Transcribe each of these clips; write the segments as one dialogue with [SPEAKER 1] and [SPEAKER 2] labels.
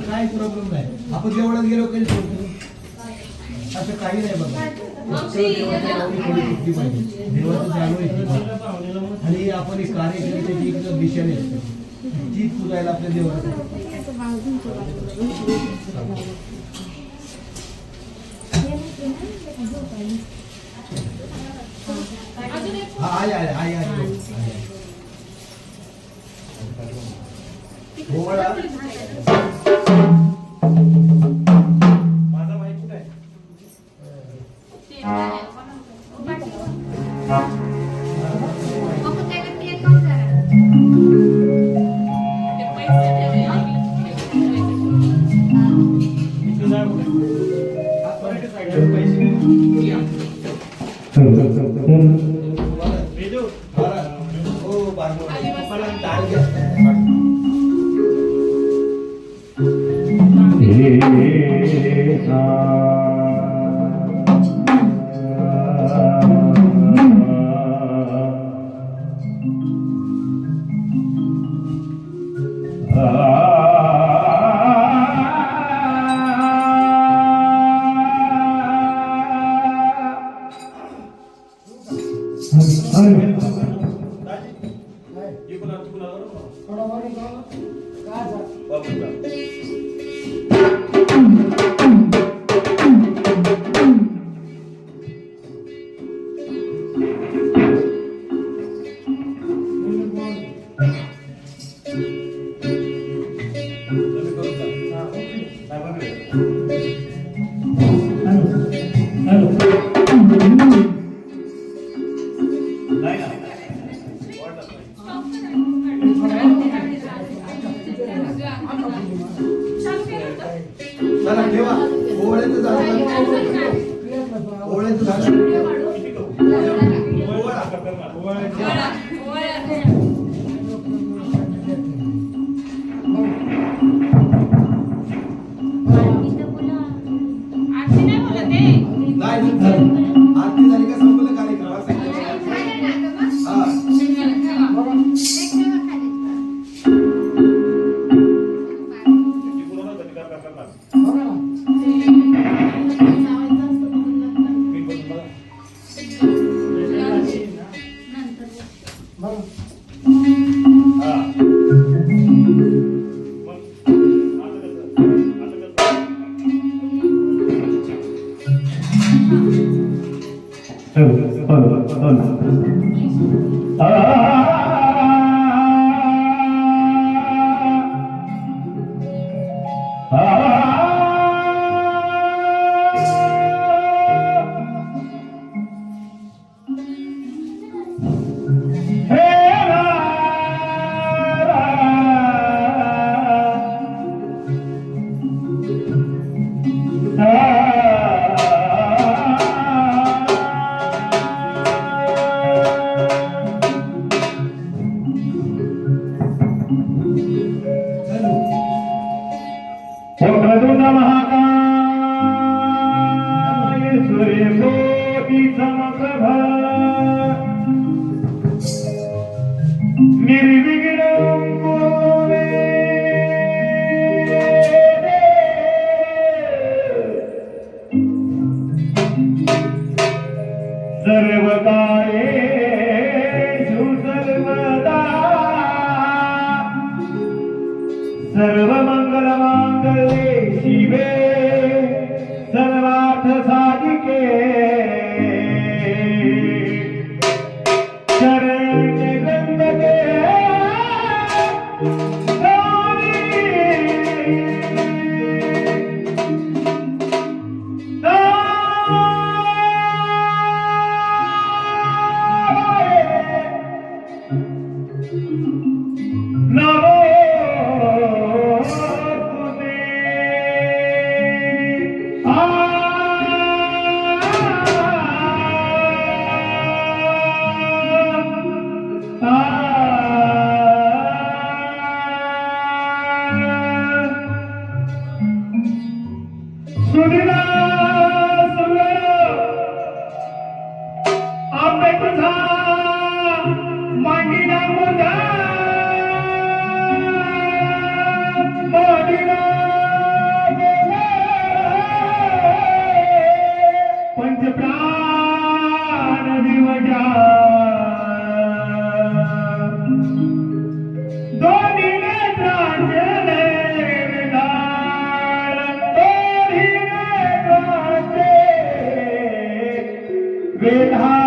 [SPEAKER 1] काय प्रॉब्लेम नाही. आपण जेवढ्यात गेलो काही असं काही नाही बघा. देवाचं जाणून आणि आपण कार्यकर्त्याची एक दिशेने असते ती पुजायला आपल्या देवाला. माझा माहिती कुठे आहे?
[SPEAKER 2] माझा मांडीला मुदा मांडीला पंचप्राण दिवजा दोन्ही नेत्रांचे वेदार दोन्ही नेत्रांचे वेधार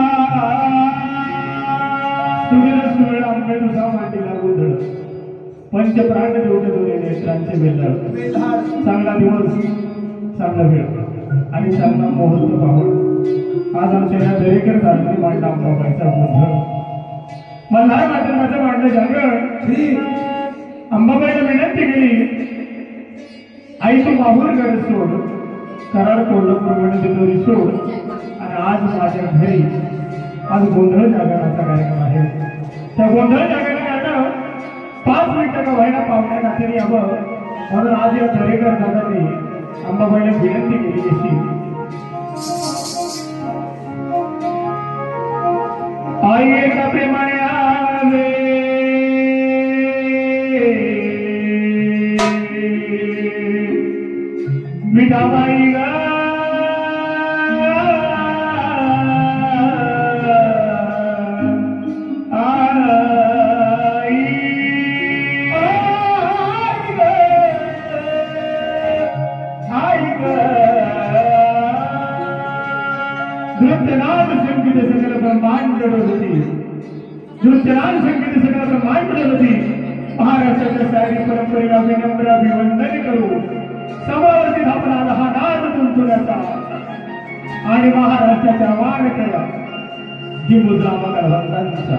[SPEAKER 2] सुगीर सुळ आंबे तुझा मांडीला गोंधळ पंचप्राण देवते दोन्ही नेत्रांचे वेधार चांगला दिवस चांगला वेळ आणि चांगला मुहूर्त पाहून आज आमच्या या दरेकर दादांनी मांडला अंबाबाईचा गोंधळ मल्हार माध्यमाचं मांडलं जागरण अंबाबाईला विनंती केली आई तू माहूरगड सोड कराड कोल्हापूर दिंडोरी सोड आणि आज माझ्या घरी आज गोंधळ जागरणाचा कार्यक्रम आहे त्या गोंधळ जागरणानं 5 मिनिटं का व्हायला पाहुण्या नात्याने यावं म्हणून आज या दरेकर दादांनी अंबाबाईला विनंती केली अशी आई एका प्रेमाने आवे विठाबाई ग नृत्यनाद संगीत सकल ब्रह्मांड होती नृत्यनाद संगीत सकल ब्रह्मांड होती महाराष्ट्राच्या शाही परंपरेला विनम्र अभिवंदन करू समावर्ती धापणाला हा नाद तुमचा आणि महाराष्ट्राच्या वाणकऱ्या जी मुद्रा भगवंतांचा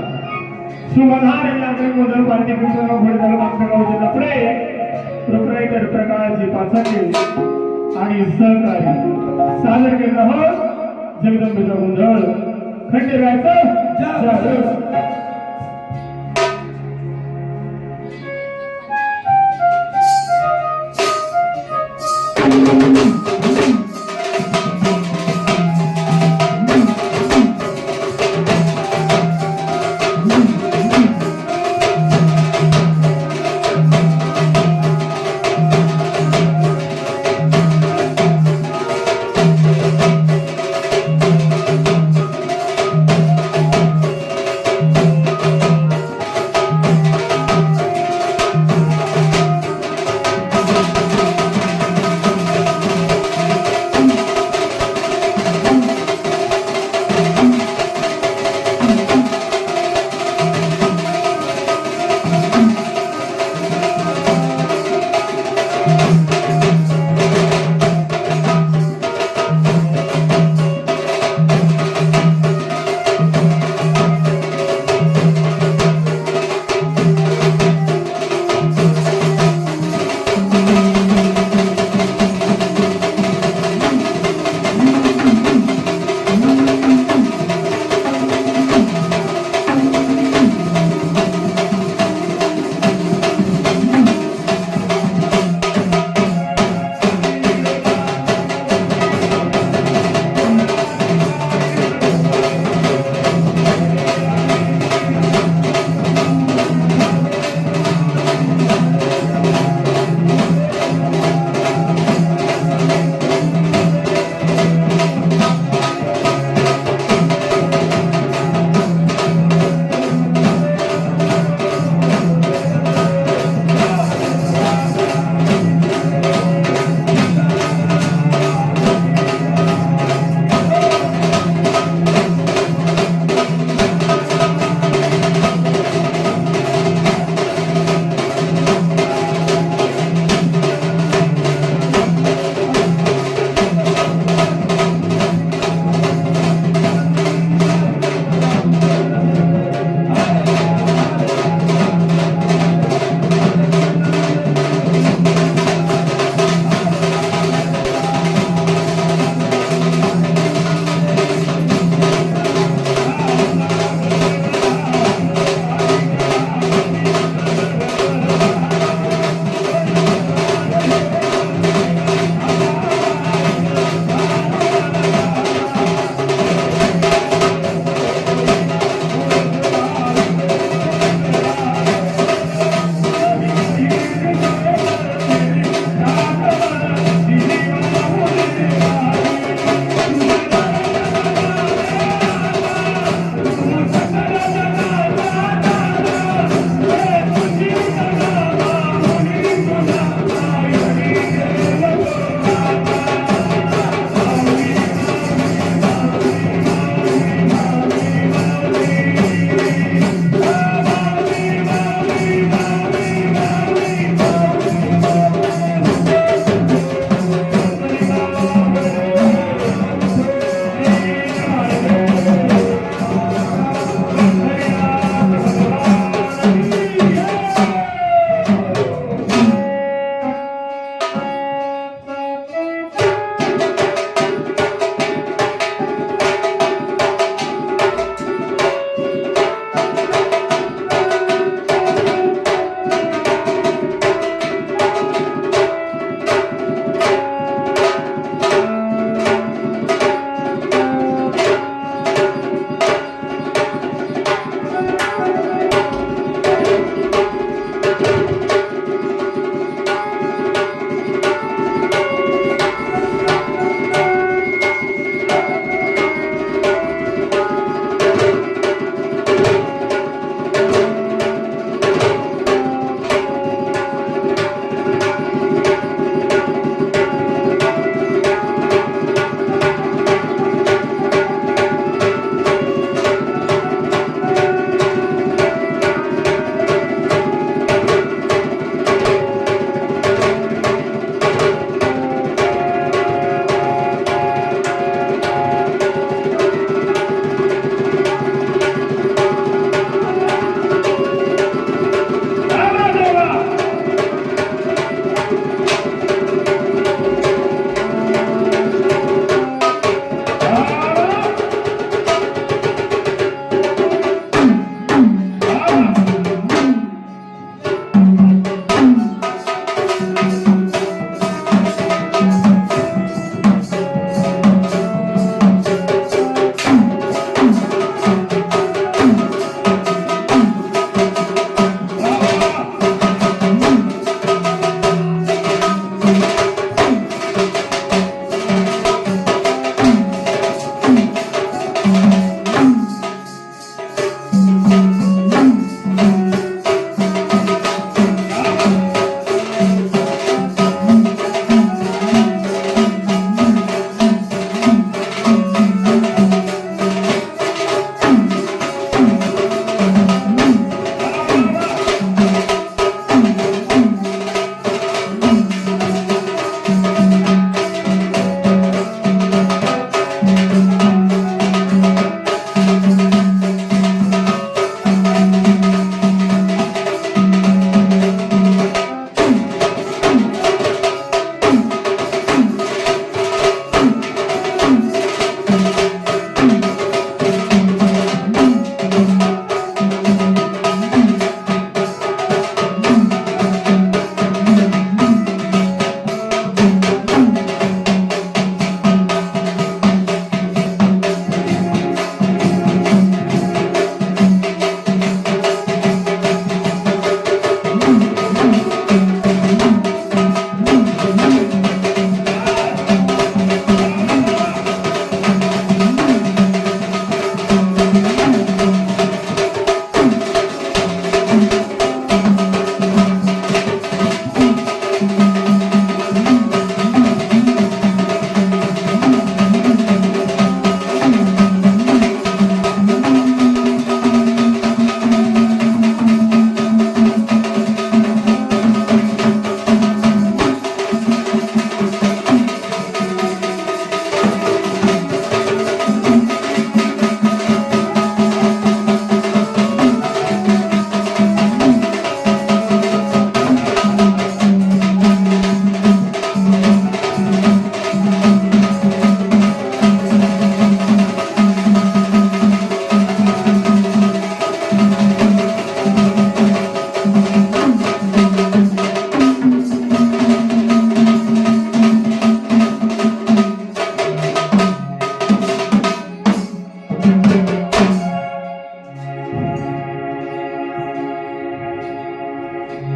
[SPEAKER 2] सुमधार यात्रे मुदल पार्टी कृष्ण घोडदल मागगावचे लपडे प्रोप्रायटर प्रकाशजी पाचके आणि सहकारी सादर केलं हो जगदंबेचा गोंधळ खंडेरायाचं जागरण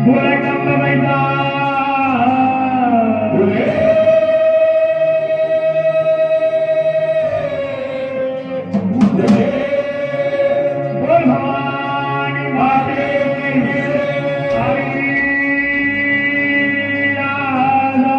[SPEAKER 2] बोलाय कमलाबाईचा बोल भवानी माते आई लाला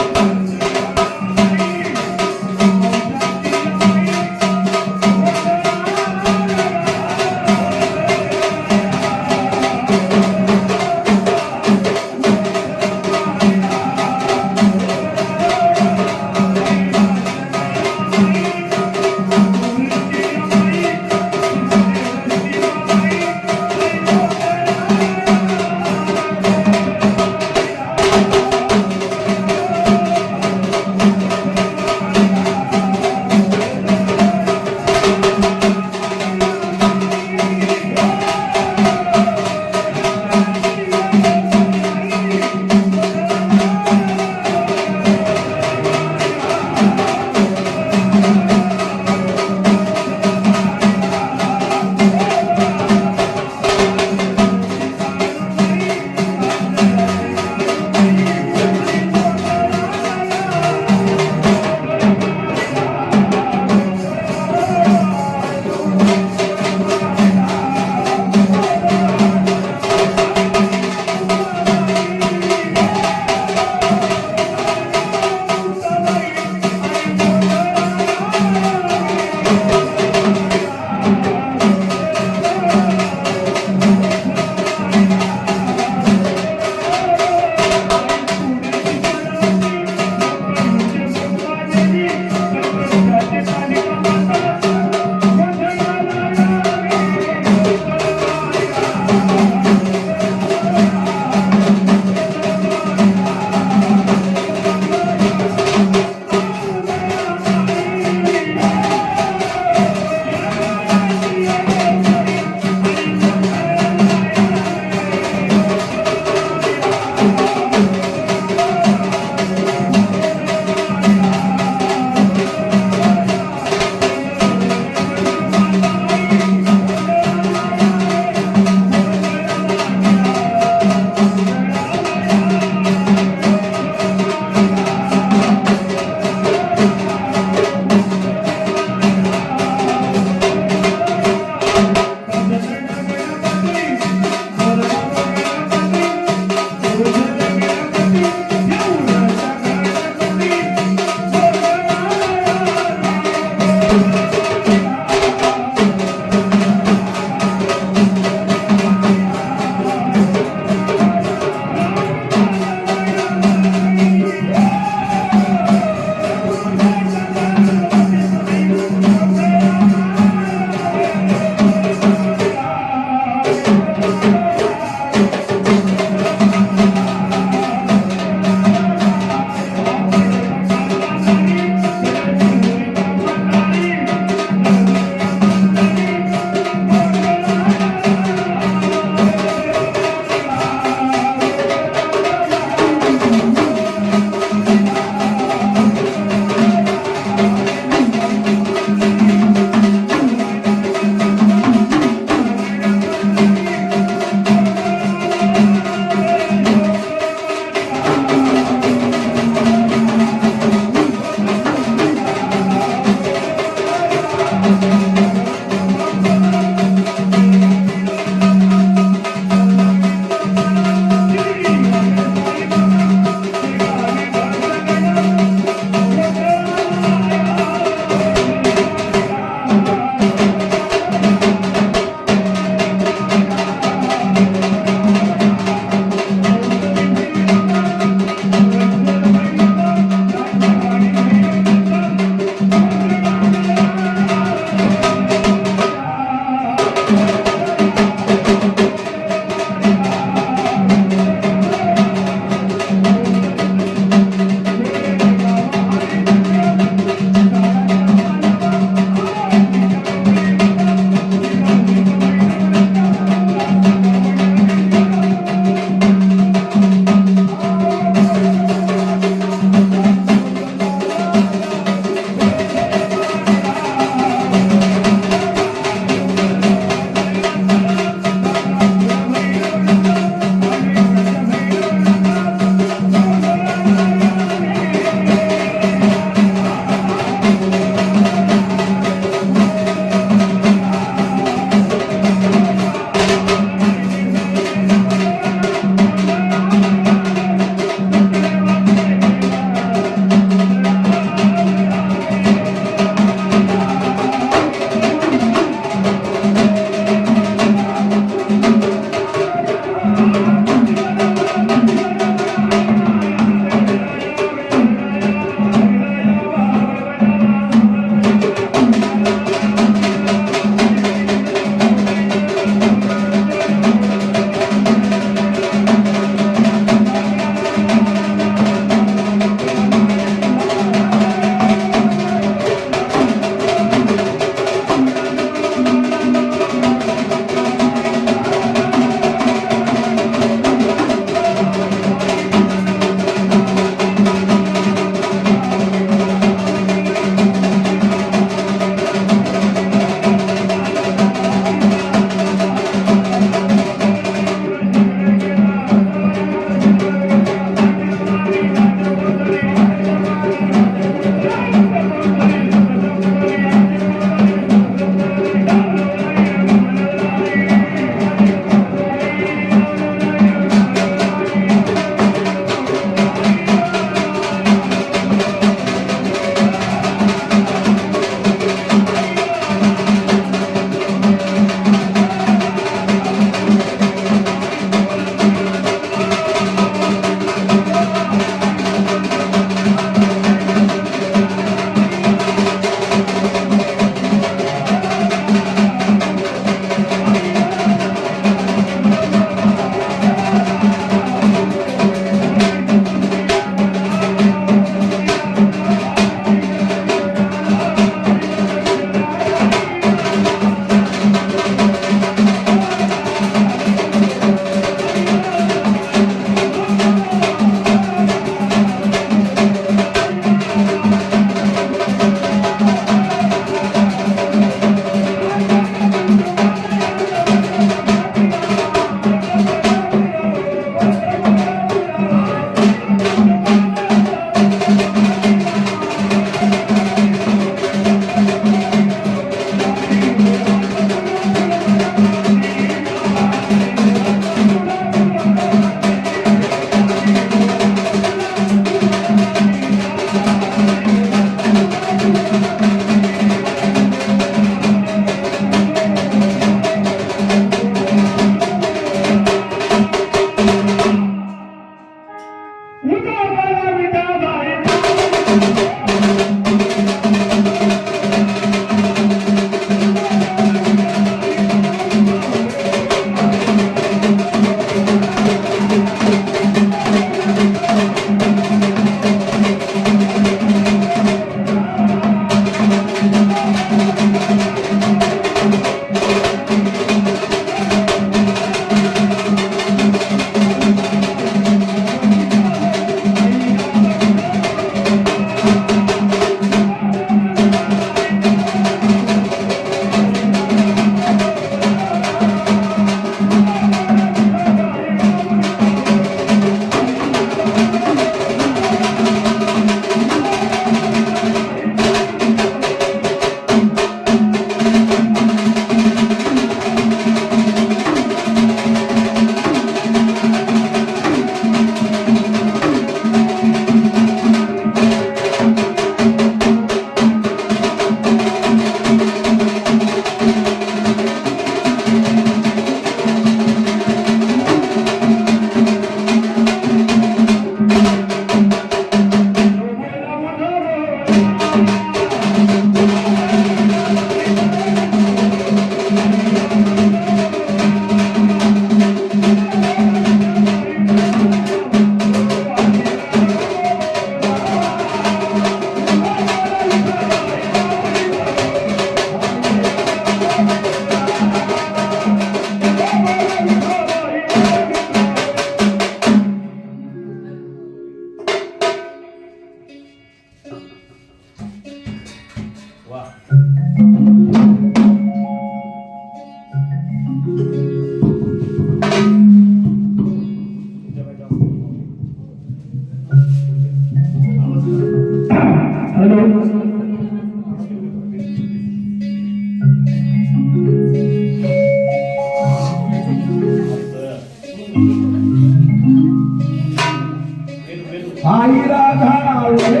[SPEAKER 1] आई राधा रे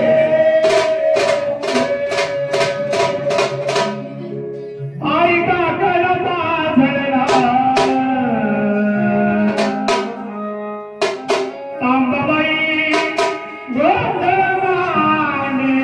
[SPEAKER 2] आई काकड पाझळला तांबाबाई गोंधळवाणी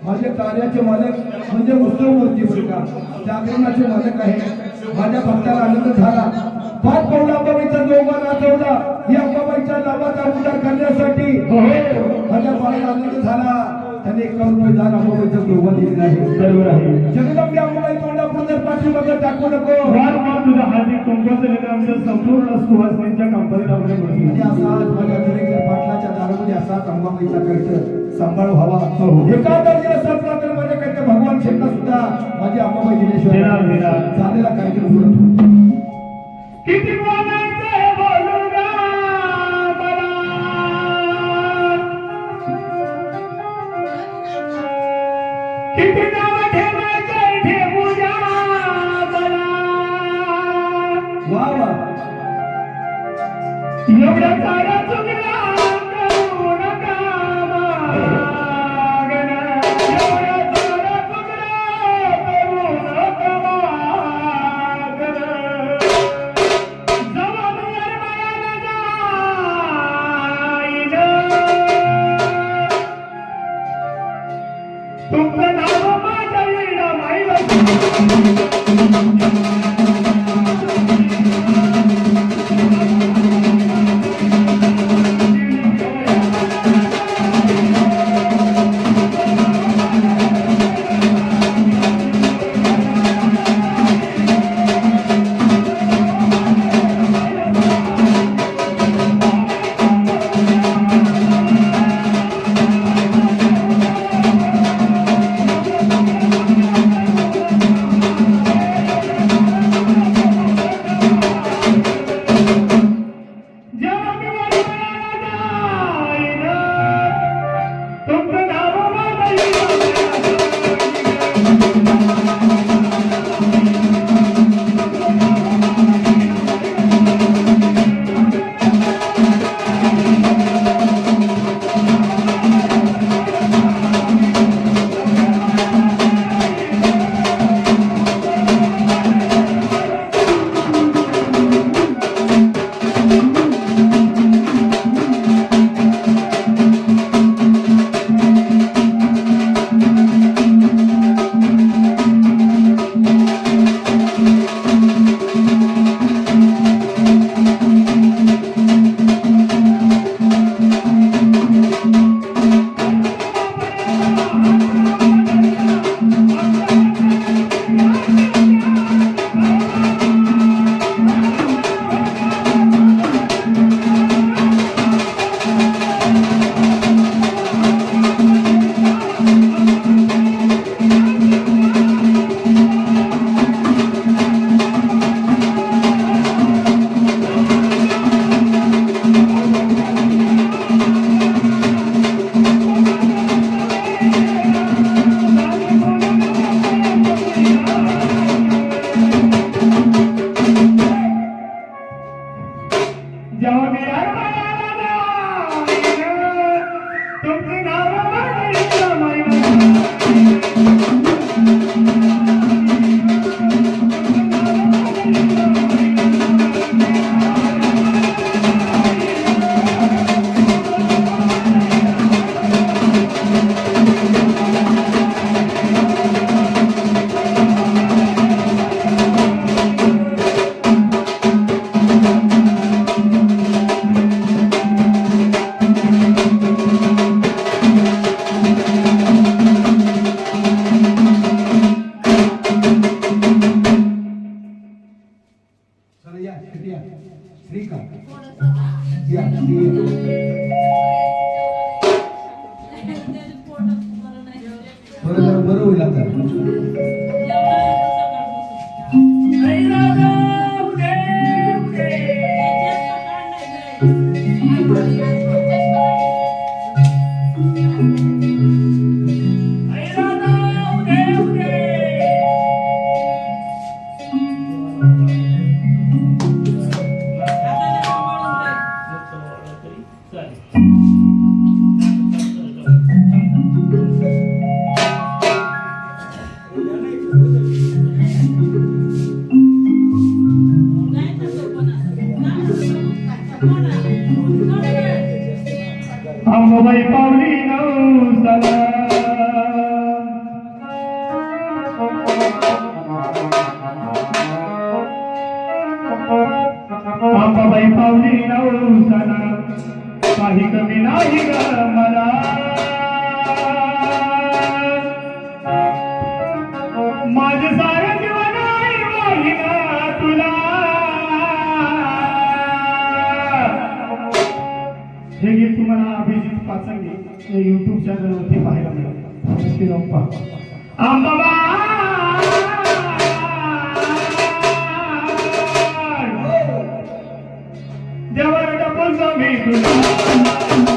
[SPEAKER 1] माझे कार्याचे मालक म्हणजे उत्सव मूर्ती बरका जागरणाचे मालक आहे. माझ्या भक्ताला आनंद झाला. पाच पाऊल अंबाबाईचा जोगा नाचवला. ही अंबाबाईच्या नावाचा उद्धार करण्यासाठी माझ्या बाळाला आनंद झाला. त्याने 1 रुपये दान अंबाबाईचा जोगा दिलेला आहे.
[SPEAKER 2] बरोबर आहे.
[SPEAKER 1] जगदंबे अंबाबाई तोंडापुढे जर पाठीमागे टाकू नको.
[SPEAKER 2] तुझा हार्दिक कंपल्सरी आमच्या संपूर्ण सुहासनीच्या कंपनीला आपल्या
[SPEAKER 1] म्हणजे असाच माझ्या दरेकर पाटलाच्या दारामध्ये असाच अंबाबाईचा कष्ट सांभाळ व्हावा. एका दर्जाला संपला तर माझ्याकडे भगवान शेठला सुद्धा माझी अंबाबाई दिल्याशिवाय झालेला कार्यक्रम सुरू.
[SPEAKER 2] किती बोलायचं बोलू ना मला, किती नाव ठेवायचं ठेवू द्या मला.
[SPEAKER 1] वा वा
[SPEAKER 2] एवढ्या सारा चुकला करू नका मागण, एवढ्या सारा चुकला करू नका मागण. जवळ निर्मळाला जाईन, तुमचं नाव माझ्या विणा माईला. तुमचे नाव माझे मैना
[SPEAKER 1] चला या इकडे या श्रीका या श्री बरं होईल आता अंबाबाई पावली नवसाला अंबाबाई पावली नवसाला काही कमी नाही ग मला माझे सारे जीवन आहे वाहिना तुला हे गीत तुम्हाला अभिजित पाचंगे युट्यूब चॅनलवरती पाहायला मिळेल. देवाला डबल जमी तुला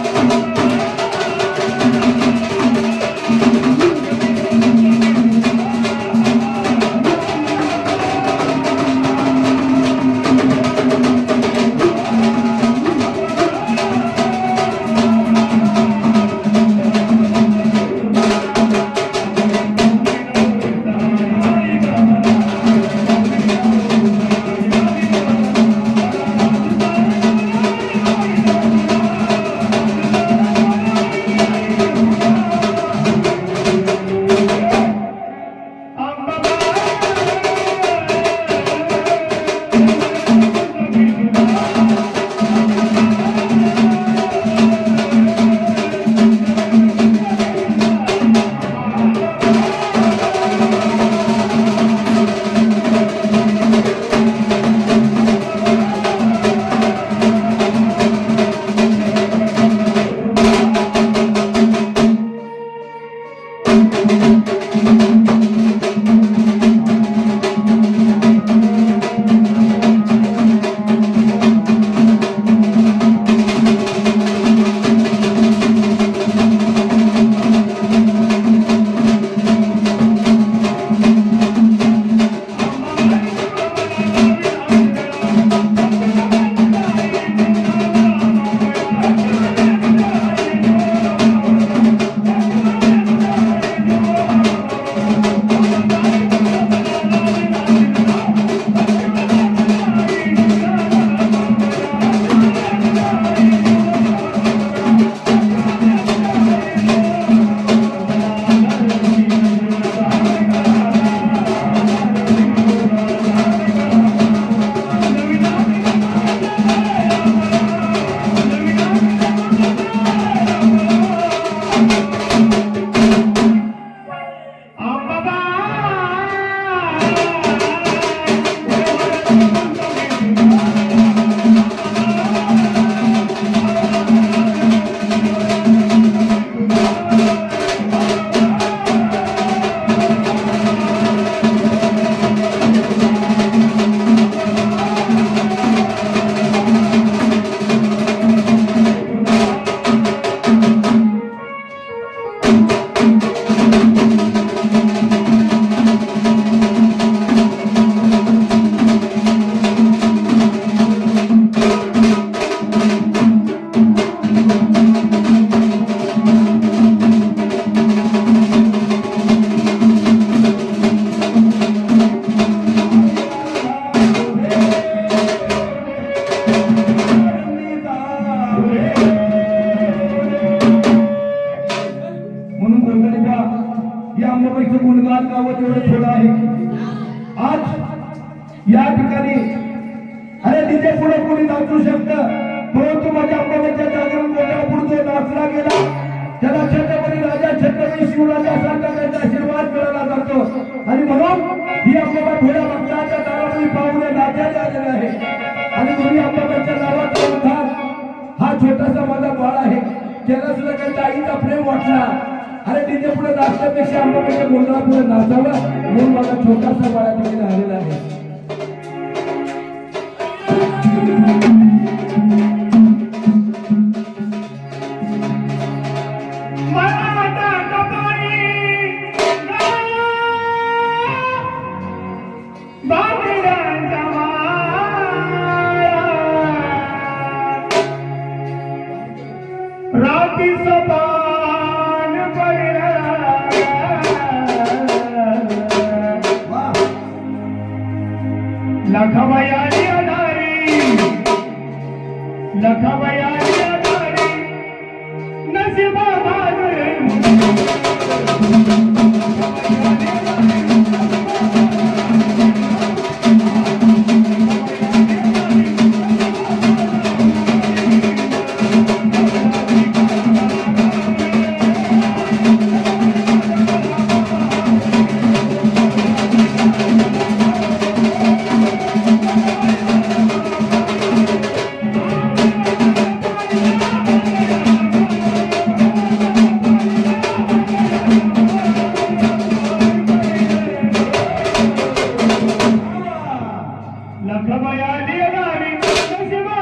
[SPEAKER 1] मंडळी बा या अंबाबाईचं गुणगान गावं तेवढं थोडं आहे. आज या ठिकाणी अरे तिथे पुढे कोणी नाचू शकतं, परंतु माझ्या अंबाबाईच्या जागरण गोंधळापूर जो नाचला गेला त्याला छत्रपती राजा छत्रपती शिवराजासारखा त्यांचा आशीर्वाद मिळाला जातो. आणि म्हणून ही अंबाबाई थोड्या भक्तांच्या दारामध्ये पाहुणे नाचायला आलेले आहे. आणि म्हणून अंबाबाईच्या नावाचा उद्धार हा छोटासा माझा बाळ आहे, त्याला सुद्धा त्यांच्या आईचा प्रेम वाटला. अरे तिथे पुढे नाचण्यापेक्षा अंबाबाईच्या गोंधळा पुढे नाचावं म्हणून माझा छोटासा बाळा तिथे आलेला आहे.
[SPEAKER 2] राती सपान पडला लखवयाली अधारी लखवयाली अधारी नसीबा लखवयाली अधारी नसीबा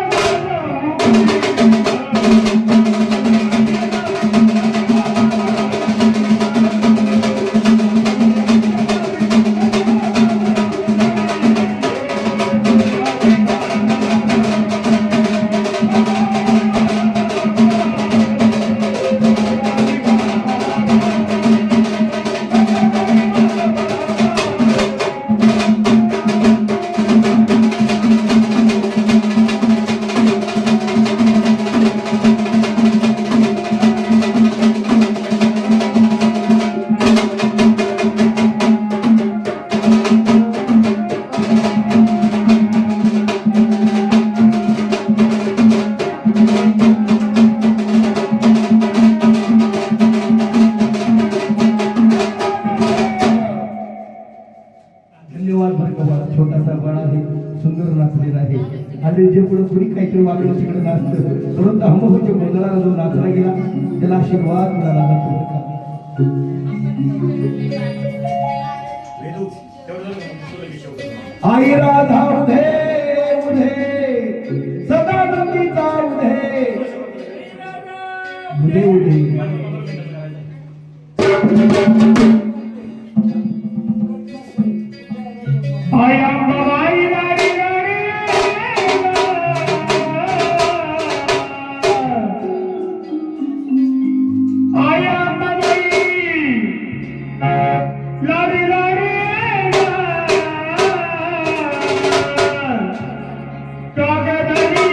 [SPEAKER 1] धन्यवाद. बरं का बाळा, छोटासा बाळ आहे, सुंदर नाचलेला आहे. आणि जे पुढे कोणी काहीतरी वागलं तिकडे नाचतं, परंतु अंबाबाईच्या गोंधळाला जो नाचला गेला त्याला आशीर्वाद मिळाला जातो. आई राधा उधे उधे सदा नंदीचा उधे उधे उधे.
[SPEAKER 2] I am Babai Dari Dari I am Babai Dari Dari Kagadari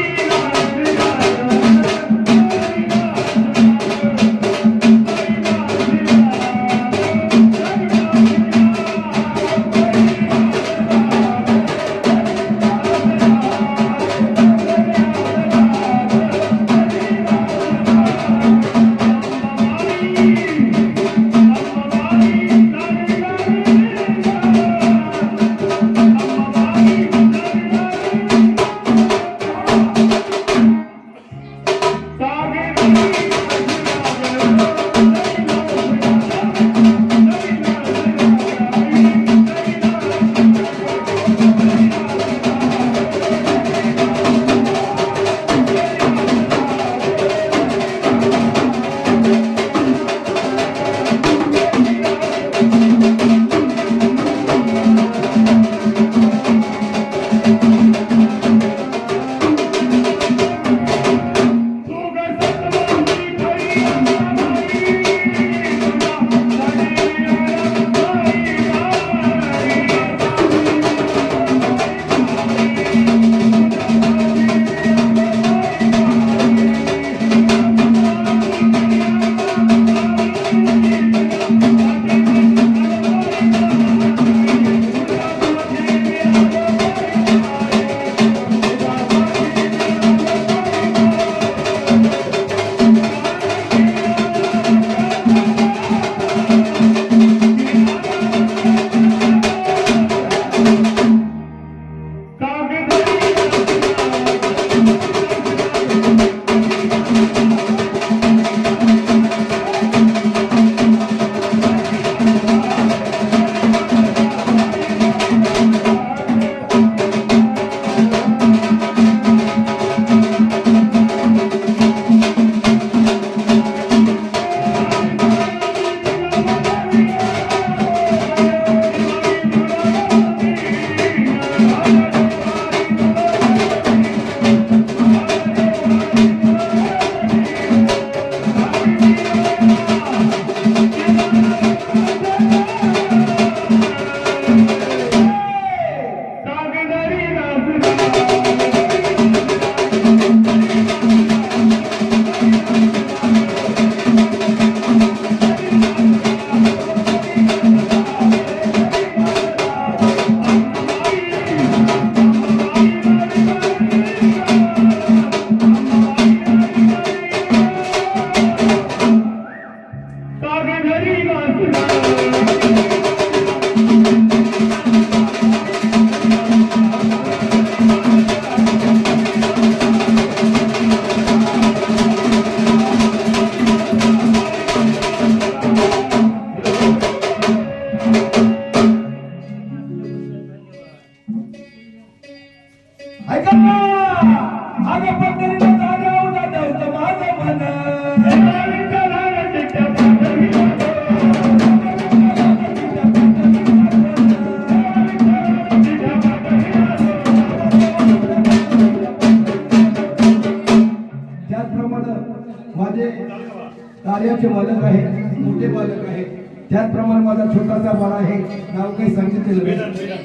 [SPEAKER 1] बालक आहे मोठे बालक आहे त्याचप्रमाणे माझा छोटासा बाळ आहे नाव काही सांगितलेलं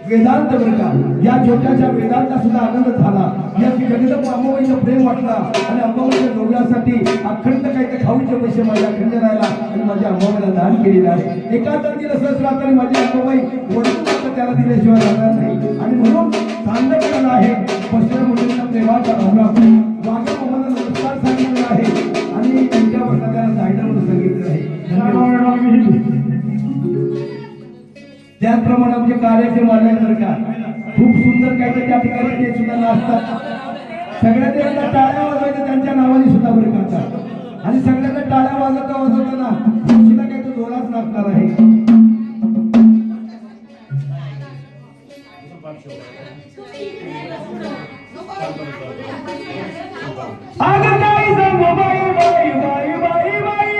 [SPEAKER 1] वेदांत बरं का या छोट्याशा वेदांतला सुद्धा आनंद झाला या जगदंब अंबाबाईचं प्रेम वाटला आणि अंबाबाईच्या जोडण्यासाठी अखंड काही ते खाऊचे पैसे माझ्या अखंड राहिला आणि माझ्या अंबाबाईला दान केलेलं आहे एका तंगीला सहज राहताना माझी अंबाबाई वडून त्याला दिल्याशिवाय राहणार नाही आणि म्हणून सांगण्यात आहे पश्चिम मुलींना प्रेमाचा भावना माझ्या बाबांना नमस्कार सांगितलेला आहे आणि त्यांच्यावर त्याला जायला म्हणून सांगितलं आहे त्याचप्रमाणे आमचे कार्याचे मालक बरं का खूप सुंदर काही तर त्या ठिकाणी ते सुद्धा नाचतात सगळ्यात एकदा टाळ्या वाजवायच्या त्यांच्या नावाने सुद्धा बरं करतात आणि सगळ्यांना टाळ्या वाजवताना सुद्धा काही तो जोरात नाचणार आहे अगं ताई सांग बाई बाई बाई बाई बाई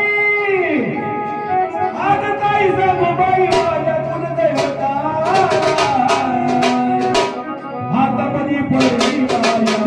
[SPEAKER 1] अगं ताई सांग बाई माझ्या कुलदैवता हातामध्ये पडली माझ्या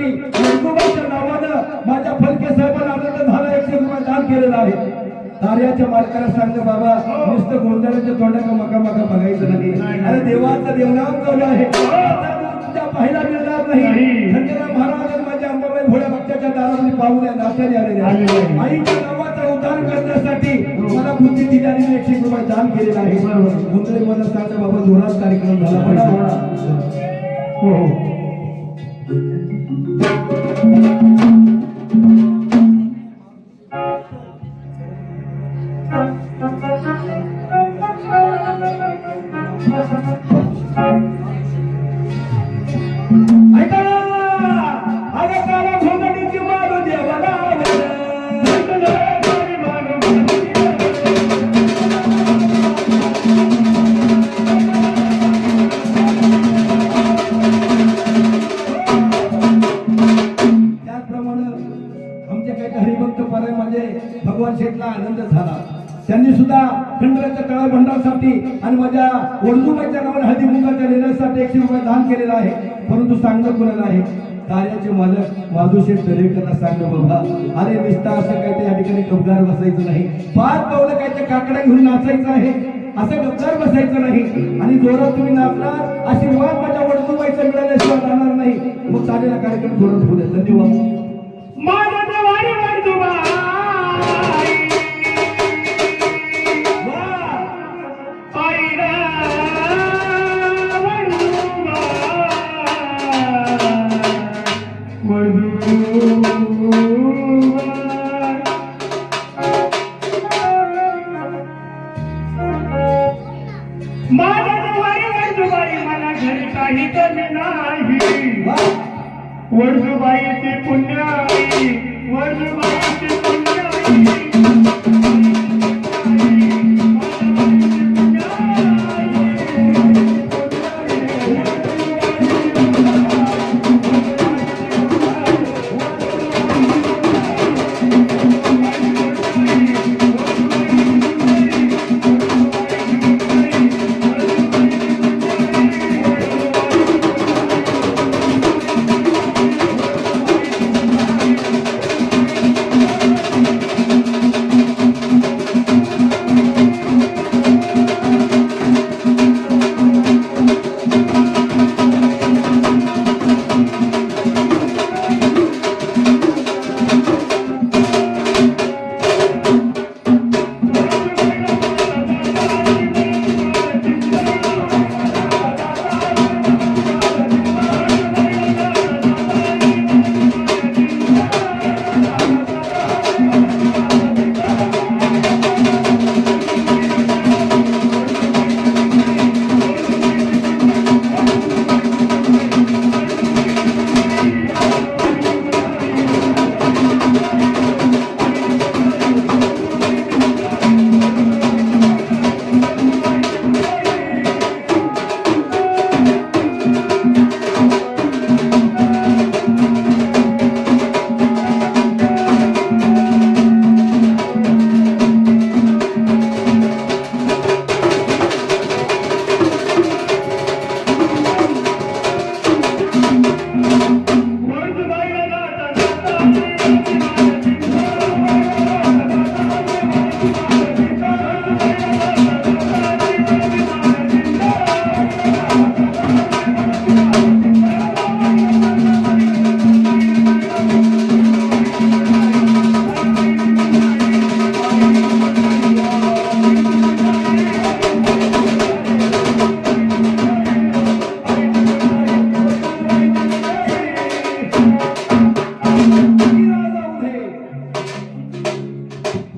[SPEAKER 1] करण्यासाठी वैभवाच्या नावानं माझ्या फलके साहेबांना आनंद झाला 100 रुपये दान केलेलं आहे. कार्याच्या मालकाला सांगतो बाबा नुसतं गोंधळाच्या तोंडाला मका बघायचं नाही. अरे देवाचं देवनाम चालू आहे, तुझ्या पाहायला मिळणार नाही. खंडेराव महाराज आणि माझ्या अंबाबाई भोळ्या भक्ताच्या दारामध्ये पाहुणे नात्याने आलेले आहे. आईच्या नावाचा उद्धार करण्यासाठी मला बुद्धी दिली आणि 100 रुपये दान केलेलं आहे. गोंधळे मला सांगतो बाबा जोरात कार्यक्रम झाला
[SPEAKER 2] हो हो.
[SPEAKER 1] ऐका ना, अगं काला घोंगडीची मारू देवाला त्याचप्रमाणे आमच्या काही हरिभक्त पारायणमध्ये भगवान शेठला आनंद झाला. त्यांनी सुद्धा खंडराच्या तळा भंडारसाठी आणि माझ्या वडजूबाईच्या नावाने हळदी कुंकाच्या लेण्यासाठी 100 रुपये दान केलेलं आहे. परंतु सांगणं कुणाला आहे, कार्याचे मालक माधुशेठ दरेकरला सांगणं बाबा अरे निस्ता असं काय ते या ठिकाणी गपगार बसायचं नाही. 5 पावलं काय ते काकडा घेऊन नाचायचं आहे, असं गपगार बसायचं नाही. आणि जोरात तुम्ही नाचणार, आशीर्वाद माझ्या वडजूबाईचा मिळाल्याशिवाय जाणार नाही. मग चालेला कार्यक्रम जोरात होऊ द्या. धन्यवाद.
[SPEAKER 2] माझ्या देवारी वडजूबाई मला घरी काही कमी नाही. वडजूबाईची पुण्याई, वडजूबाईची पुण्याई.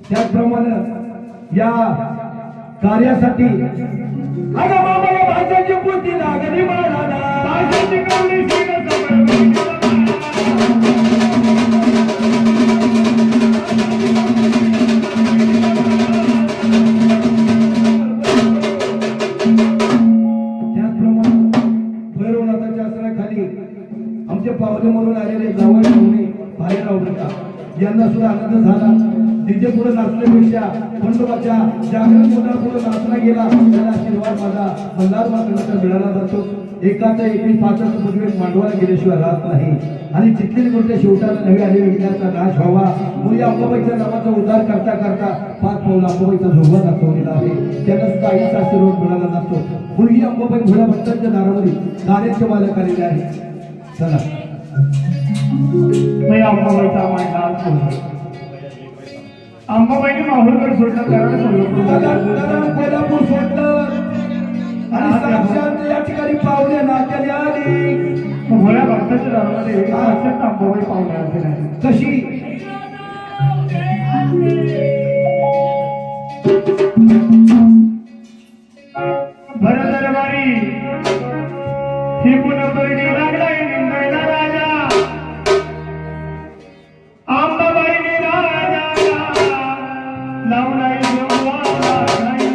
[SPEAKER 1] त्याचप्रमाणे या कार्यासाठी अगं बाबा या भाषेची पूर्ती लागली महाराजा
[SPEAKER 2] भाषेची कवडी शिरं समोर
[SPEAKER 1] आमचे पाहुणे म्हणून आलेले जावई पाहुणे बाहेर आवडता यांना सुद्धा आनंद झाला. तिथे पुढे नाचण्यापेक्षा खंडोबाच्या जागरण पुढे नाचला गेला. त्याला आशीर्वाद माझा मंदार मात्र मिळाला जातो. एकाचा 21 मुलगी मांडवाला गेल्याशिवाय राहत नाही आणि जिथली गोष्ट शेवटाला नवी आलेल्या विघ्नाचा नाश व्हावा म्हणून या अंबाबाईच्या नावाचा उद्धार करता करता 5 पाऊल अंबाबाईचा झोपा दाखवलेला आहे. त्यांना सुद्धा आईचा आशीर्वाद मिळाला जातो. म्हणून ही अंबाबाई भोळ्या भक्तांच्या दारामध्ये दाऱ्यांचे मालक आलेले आहे. चला
[SPEAKER 2] मी अंबाबाईचा मांडा आज बोलतो. अंबाबाईने माहूरगड सोडलं कारण
[SPEAKER 1] कोल्हापूर सोडलं आणि साक्षात या ठिकाणी पाहुणे नात्याने आली.
[SPEAKER 2] भोळ्या भक्ताच्या दारामध्ये साक्षात अंबाबाई पाहुणे आले नाही.
[SPEAKER 1] कशी
[SPEAKER 2] भर दरबारी ही पुनर्बरणी लागलाय निंदायला राजा अंबाबाईने राजाला लावलाय देवाला नाही.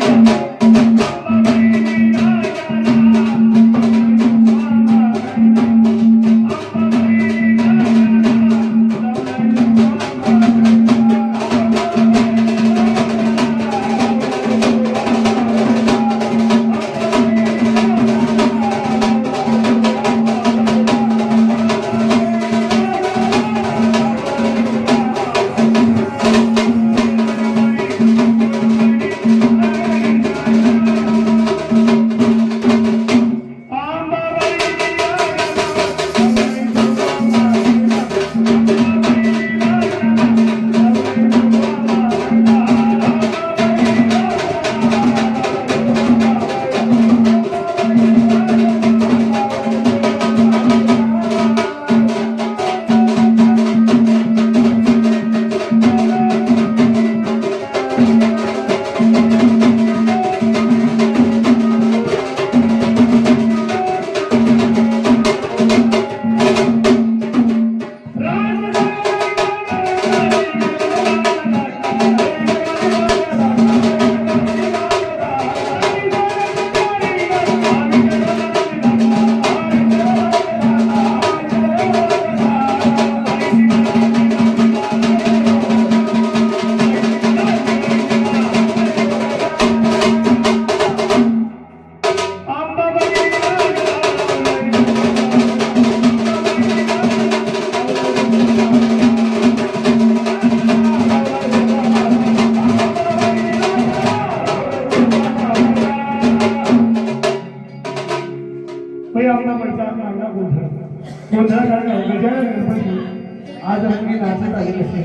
[SPEAKER 2] आज रंगी नाचत आले कसे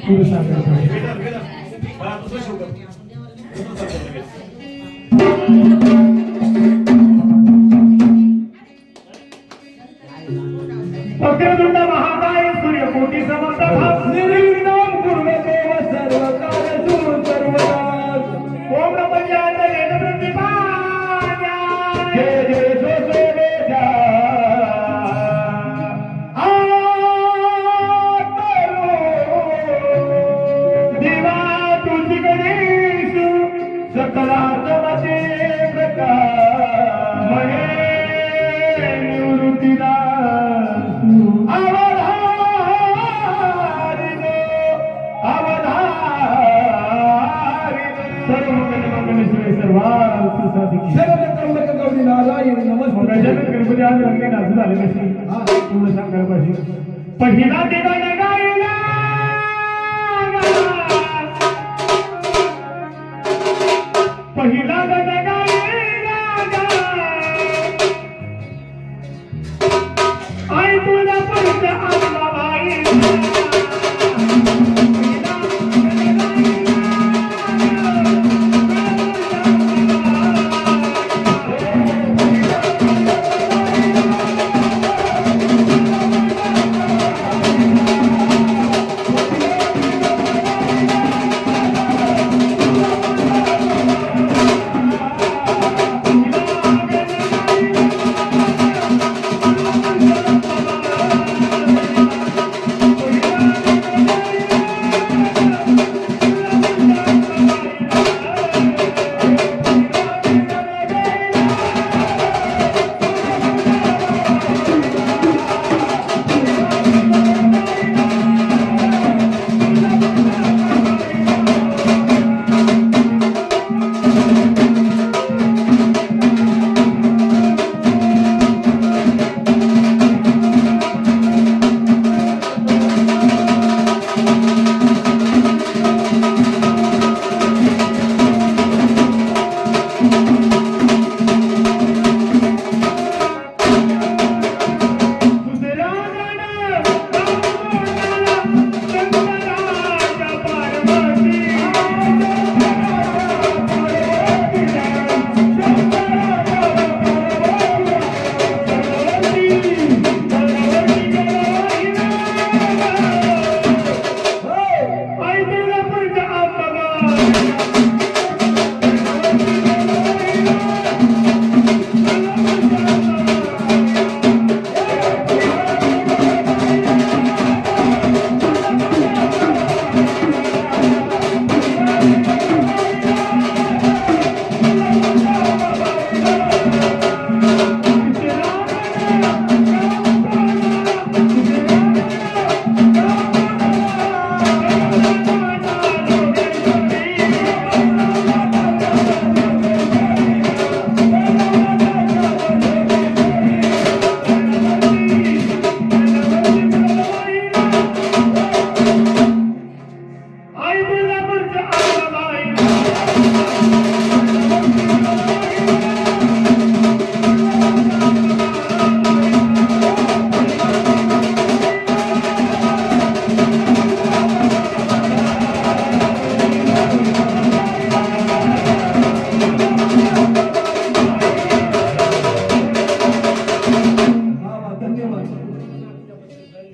[SPEAKER 2] पुरुषांकडे वक्रतुंड महाकाय सूर्यकोटी समप्रभ
[SPEAKER 1] निर्विघ्नं कुर्वदेव सर्वकार्येषु सर्वदा.
[SPEAKER 2] ओम नमः ज्ञानेन प्रतिपाद्या
[SPEAKER 1] जय जय सोमेशा.
[SPEAKER 2] देवा तुझी गणेश
[SPEAKER 1] सकलार्थमते प्रकाश
[SPEAKER 2] महे निवृत्तीला
[SPEAKER 1] सर्वत्रंबक गौरी नारायण नमस्ते.
[SPEAKER 2] गणपती आज रंगे नाचू झाले कशी पूर्ण सांगायला पाहिजे. पहिला देवाला गायला पहिला गाणं गायला आई तुला परत अंबाबाई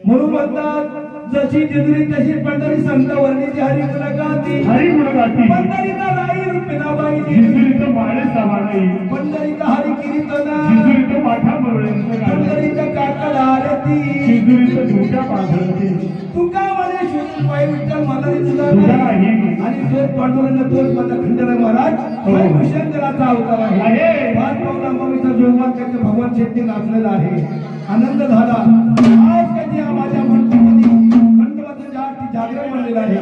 [SPEAKER 1] म्हणून म्हणतात जशी जिजरी तशी पंढरी संत वर्णीची हरी गुणगाती
[SPEAKER 2] हरी गुणगाती
[SPEAKER 1] पंढरीचा नाही रुक्मिणाबाई
[SPEAKER 2] जिजुरीचं माळे सामाई
[SPEAKER 1] पंढरीचा हरी कीर्तना
[SPEAKER 2] जिजुरीचं पाठा बरोळीचं गाणं
[SPEAKER 1] पंढरीचा काकड आरती
[SPEAKER 2] जिजुरीचं झुट्या पाघळते
[SPEAKER 1] तुका म्हणे शोध पाय विठ्ठल मला तुझा
[SPEAKER 2] तुझा नाही
[SPEAKER 1] आणि तोच पांडुरंग तोच माझा खंडराय महाराज भूषणकराचा अवतार आहे पाच पाऊल अंबाबाईचा जोगवान त्याचे भगवान शेट्टी नाचलेला आहे आनंद झाला आज कधी माझ्या मंडपामध्ये खंडोबाचं जागरण म्हणलेलं आहे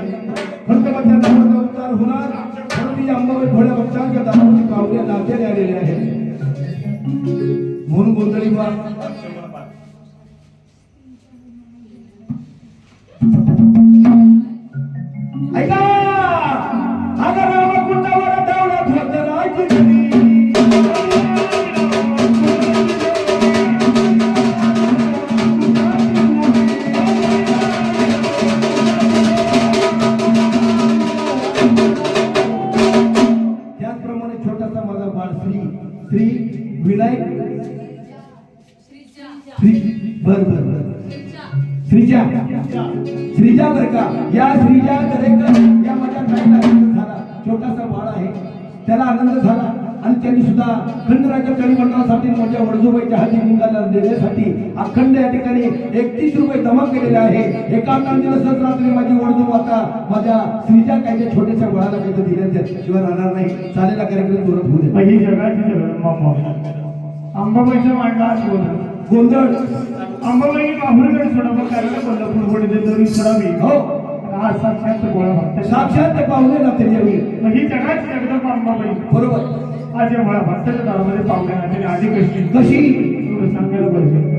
[SPEAKER 1] खंडोबाच्या नावाचा उच्चार होणार परंतु या अंबाबाई थोड्या भक्तांच्या दारामध्ये पावले नाचले आलेले आहे म्हणून गोंधळी बा ऐका अगर रामकुंडावर धावला धोतराची घरी त्याचप्रमाणे छोटासा माझा बाळ श्री विनायक श्रीजा बर का या श्रीजा दरेकर या माझ्या ताईला आनंद झाला छोटासा बाळ आहे त्याला आनंद झाला आणि त्यांनी सुद्धा खंडराच्या तळीमंडळासाठी माझ्या वडजोबाईच्या हाती मुंगाला देण्यासाठी अखंड या ठिकाणी 31 रुपये जमा केलेले आहे एका दिवसाच रात्री माझी वडजोब आता माझ्या श्रीजा कायच्या छोट्याशा बाळाला काही दिल्या शिवाय राहणार नाही चालेला कार्यक्रम जोरात होऊ दे
[SPEAKER 2] ही जगाची जगदंबा अंबाबाईच्या मांडा
[SPEAKER 1] गोंधळ
[SPEAKER 2] अंबाबाई बाहुरगड सोडावं कार्यक्रम कोल्हापूर देतोरी सोडावी
[SPEAKER 1] हो
[SPEAKER 2] आज साक्षात गोळा भक्त
[SPEAKER 1] साक्षात पाहुणे ना तरी आम्ही
[SPEAKER 2] ही जगाची जगदंबा अंबाबाई
[SPEAKER 1] बरोबर
[SPEAKER 2] आज या गोळा भक्ताच्या दारामध्ये पाहुणे नाते आधी कशी
[SPEAKER 1] कशी
[SPEAKER 2] एवढं सांगायला पाहिजे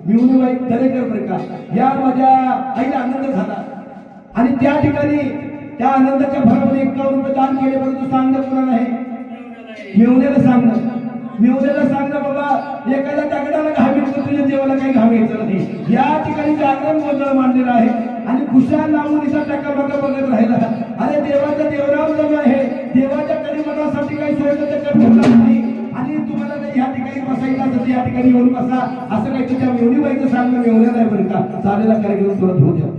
[SPEAKER 2] मिवणीबाई दरेकर बरं का या माझ्या आईला आनंद झाला आणि त्या ठिकाणी त्या आनंदाच्या भरामध्ये 51 रुपये दान केले परंतु सांगणं कुणाला आहे मिवण्याला सांगणं बाबा एखाद्या दगडाला घावी तुझ्या देवाला काही घावायचं नाही या ठिकाणी जागरण गोंधळ मांडलेला आहे आणि खुशाल लावून इसा टाका बघत राहिला अरे देवाचा देवराम जवळ आहे देवाच्या कलिमनासाठी काही सोयीचं करणार नाही आणि तुम्हाला काही ह्या ठिकाणी बसायचं असेल या ठिकाणी येऊन बसा असं काही त्या मेवणीबाईचं सांगणं मेवण्याला आहे बरं का चालेला कार्यक्रम सुरत होऊ द्या